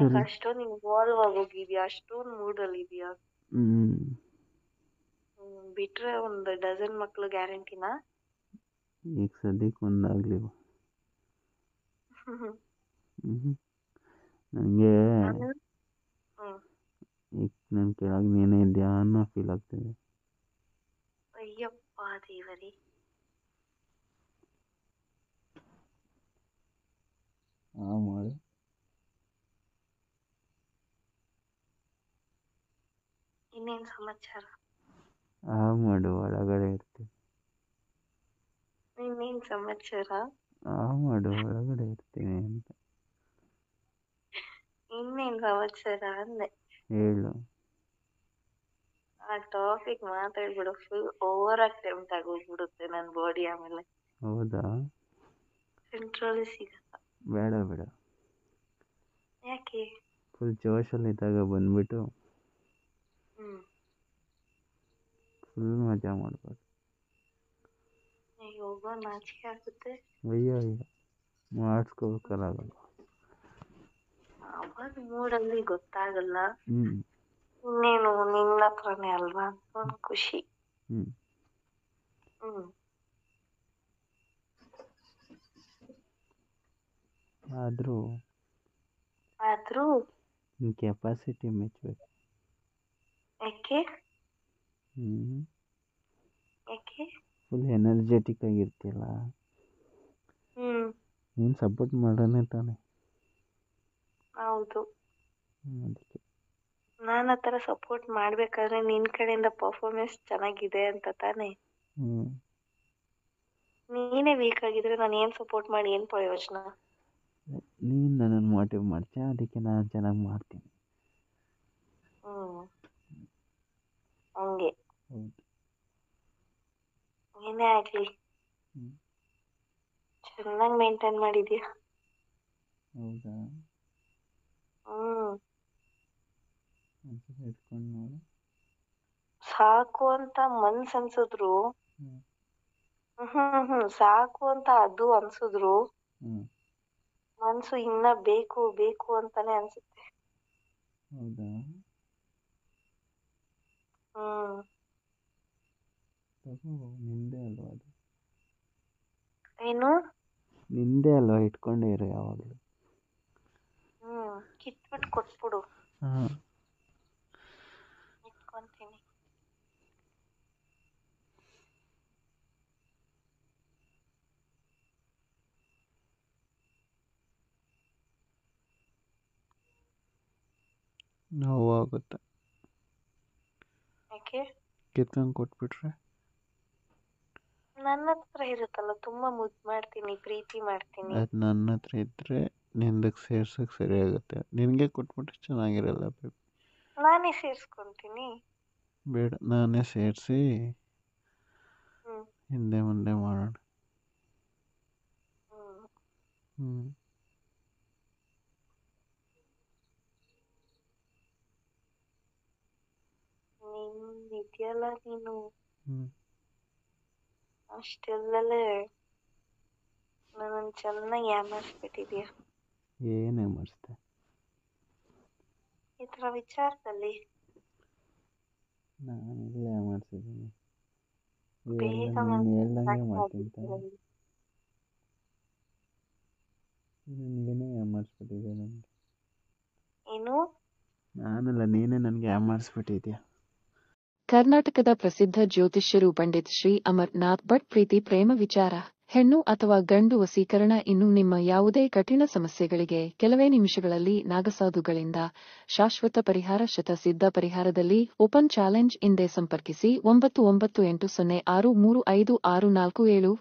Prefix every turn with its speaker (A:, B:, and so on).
A: ಸರಿ.
B: ಅಷ್ಟೊಂದು ಇನ್ವಾಲ್ವ್ ಆಗೋಗಿದ್ಯಾ, ಅಷ್ಟೊಂದು ಮೂಡಲ್ಲಿ ಇದೆಯಾ? ಬಿಟ್ರೆ ಒಂದು ಡಜನ್ ಮಕ್ಳು ಗ್ಯಾರಂಟಿನಾ?
A: ಈಗ ಸದ್ಯಕ್ಕೆ ಒಂದಾಗ್ಲಿ. ನನಗೆ ಈಗ ನನ್ನ ಕೆಳಗೆ ನೀನೇ ಇದೆಯಾ ಅನ್ನೋ ಫೀಲ್ ಆಗ್ತಿದೆ.
B: ಅಯ್ಯಪ್ಪ ದೇವರೇ.
A: ಮಾಡು.
B: ಇನ್ನೇನ್ ಸಮಾಚಾರ?
A: ಮಾಡು, ಒಳಗಡೆ ಇರ್ತೀನಿ.
B: ಇನ್ನೇನ್ ಸಮಾಚಾರ?
A: ಮಾಡು, ಒಳಗಡೆ ಇರ್ತೀನಿ ಅಂತ.
B: ಇನ್ನೇನ್ ಸಮಾಚಾರ ಅಂದೆ.
A: ಹೇಳು.
B: ಆ ಟಾಪಿಕ್ ಮಾತಾಡ್ಬಿಡು, ಫುಲ್ ಓವರ್ ಆಗಿ ಟೆಂಪ್ಟ್ ಆಗೋಗ್ಬಿಡುತ್ತೆ ನನ್ನ ಬಾಡಿ. ಆಮೇಲೆ
A: ಹೌದಾ?
B: ಕಂಟ್ರೋಲ್ ಸಿಗಲ್ಲ.
A: ಬೇಡ ಬೇಡ.
B: ಯಾಕೆ?
A: ಫುಲ್ ಜೋಶಲ್ಲಿದ್ದಾಗ ಬಂದ್ಬಿಟ್ಟು ಫುಲ್ ಮಜಾ ಮಾಡ್ಬೋದು.
B: ಹೋಗೋ ನಾಚಿಕೆ ಆಗುತ್ತೆ.
A: ಅಯ್ಯೋ ಮಾಡಿಸ್ಕೋಬೇಕಾಗಲ್ಲ.
B: ಅವಾಗ ಮೂಡಲ್ಲಿ ಗೊತ್ತಾಗಲ್ಲ. ಇನ್ನೇನು ನಿನ್ನ ಹತ್ರನೇ ಅಲ್ವಾ ಅಂತ ಒಂದು ಖುಷಿ.
A: ಆದ್ರೂ ನಿನ್ ಕೆಪಾಸಿಟಿ ಮೆಚ್ಚಬೇಕು.
B: ಯಾಕೆ? ಫುಲ್
A: ಎನರ್ಜೆಟಿಕ್ ಆಗಿರ್ತೀಯಲ್ಲ, ನೀನು ಸಪೋರ್ಟ್ ಮಾಡೋಣ ತಾನೆ?
B: ಹೌದು.
A: ಅದಕ್ಕೆ
B: ನಾನು ಆ ಥರ ಸಪೋರ್ಟ್ ಮಾಡ್ಬೇಕಾದ್ರೆ ನಿನ್ ಕಡೆಯಿಂದ ಪರ್ಫಾರ್ಮೆನ್ಸ್ ಚೆನ್ನಾಗಿದೆ ಅಂತ ತಾನೆ? ನೀನೇ ವೀಕ್ ಆಗಿದ್ರೆ ನಾನು ಏನ್ ಸಪೋರ್ಟ್ ಮಾಡಿ ಏನ್ ಪ್ರಯೋಜನ?
A: ನೀನು ನನ್ನನ್ನು ಮೋಟಿವ್ ಮಾಡ್ತೀಯ, ಅದಕ್ಕೆ ನಾನು ಚೆನ್ನಾಗಿ ಮಾಡ್ತೀನಿ.
B: ಹಂಗೆ. ಏನೇ ಆಗ್ಲಿ ಚೆನ್ನಾಗಿ ಮೇಂಟೈನ್ ಮಾಡಿದ್ಯಾ.
A: ಹೌದಾ? ಇಟ್ಕೊಂಡು ನೋಡು.
B: ಸಾಕು ಅಂತ ಮನ್ಸು ಅನ್ಸಿದ್ರು, ಸಾಕು ಅಂತ ಅದು ಅನ್ಸಿದ್ರು ಮನ್ಸು ಇನ್ನ ಬೇಕು ಬೇಕು ಅಂತಾನೆ ಅನ್ಸುತ್ತೆ.
A: ಹೌದಾ? ನಿಂದೆ ಅಲ್ವಾ ಅದು?
B: ಏನು?
A: ನಿಂದೆ ಅಲ್ವಾ, ಇಟ್ಕೊಂಡೇ ಇರು ಯಾವಾಗಲೂ.
B: ಕಿತ್ಬಿಟ್ಟು ಕೊಟ್ಬಿಡು. ಇಟ್ಕೊಂತೀನಿ.
A: ನೋವಾಗುತ್ತೆ.
B: ಯಾಕೆ?
A: ಕಿತ್ಕೊಂಡು ಕೊಟ್ಬಿಟ್ರೆ
B: ನನ್ನ ಹತ್ರ ಇರುತ್ತಲ್ಲ, ತುಂಬಾ ಮುದ್ದು ಮಾಡ್ತೀನಿ, ಪ್ರೀತಿ ಮಾಡ್ತೀನಿ.
A: ಅದು ನನ್ನ ಹತ್ರ ಇದ್ರೆ ನಿಂದಕ್ಕೆ ಸೇರ್ಸಕ್ಕೆ ಸರಿ ಆಗುತ್ತೆ. ನಿನಗೆ ಕೊಟ್ಬಿಟ್ರೆ ಚೆನ್ನಾಗಿರಲ್ಲ ಬೇಬಿ.
B: ನಾನೇ ಸೇರಿಸ್ಕೊಂತೀನಿ.
A: ಬೇಡ, ನಾನೇ ಸೇರಿಸಿ ಹಿಂದೆ ಮುಂದೆ ಮಾಡೋಣ.
B: ಇದೆಯಲ್ಲ ನೀನು ಅಷ್ಟೆಲ್ಲೇ ನನ್ನ ಚೆನ್ನಾಗಿ ಯಾಮಾರಿಸ್ಬಿಟ್ಟಿದ್ಯಾ.
A: ಏನು ಯಾಮಾರಿಸ್ದೆ?
B: ಈ ಥರ ವಿಚಾರದಲ್ಲಿ
A: ನಾನು ಇಲ್ಲ ಯಾಮಾರಿಸಿದ್ದೀನಿ.
B: ಬೇಗ
A: ನೀನು ಹೇಳ್ದಂಗೆ ಮಾಡ್ತೀನಿ. ನಿನಗೇನೆ ಯಾಮಾರಿಸ್ಬಿಟ್ಟಿದ್ಯಾ ನನಗೆ.
B: ಏನು?
A: ನಾನಲ್ಲ, ನೀನೇ ನನಗೆ ಯಾಮಾರಿಸ್ಬಿಟ್ಟಿದ್ಯಾ.
C: ಕರ್ನಾಟಕದ ಪ್ರಸಿದ್ಧ ಜ್ಯೋತಿಷ್ಯರು ಪಂಡಿತ್ ಶ್ರೀ ಅಮರ್ನಾಥ್ ಭಟ್ ಪ್ರೀತಿ ಪ್ರೇಮ ವಿಚಾರ, ಹೆಣ್ಣು ಅಥವಾ ಗಂಡು ವಶೀಕರಣ ಇನ್ನು ನಿಮ್ಮ ಯಾವುದೇ ಕಠಿಣ ಸಮಸ್ಯೆಗಳಿಗೆ ಕೆಲವೇ ನಿಮಿಷಗಳಲ್ಲಿ ನಾಗಸಾಧುಗಳಿಂದ ಶಾಶ್ವತ ಪರಿಹಾರ. ಶತಸಿದ್ಧ ಪರಿಹಾರದಲ್ಲಿ ಓಪನ್ ಚಾಲೆಂಜ್. ಹಿಂದೆ ಸಂಪರ್ಕಿಸಿ 9980635647.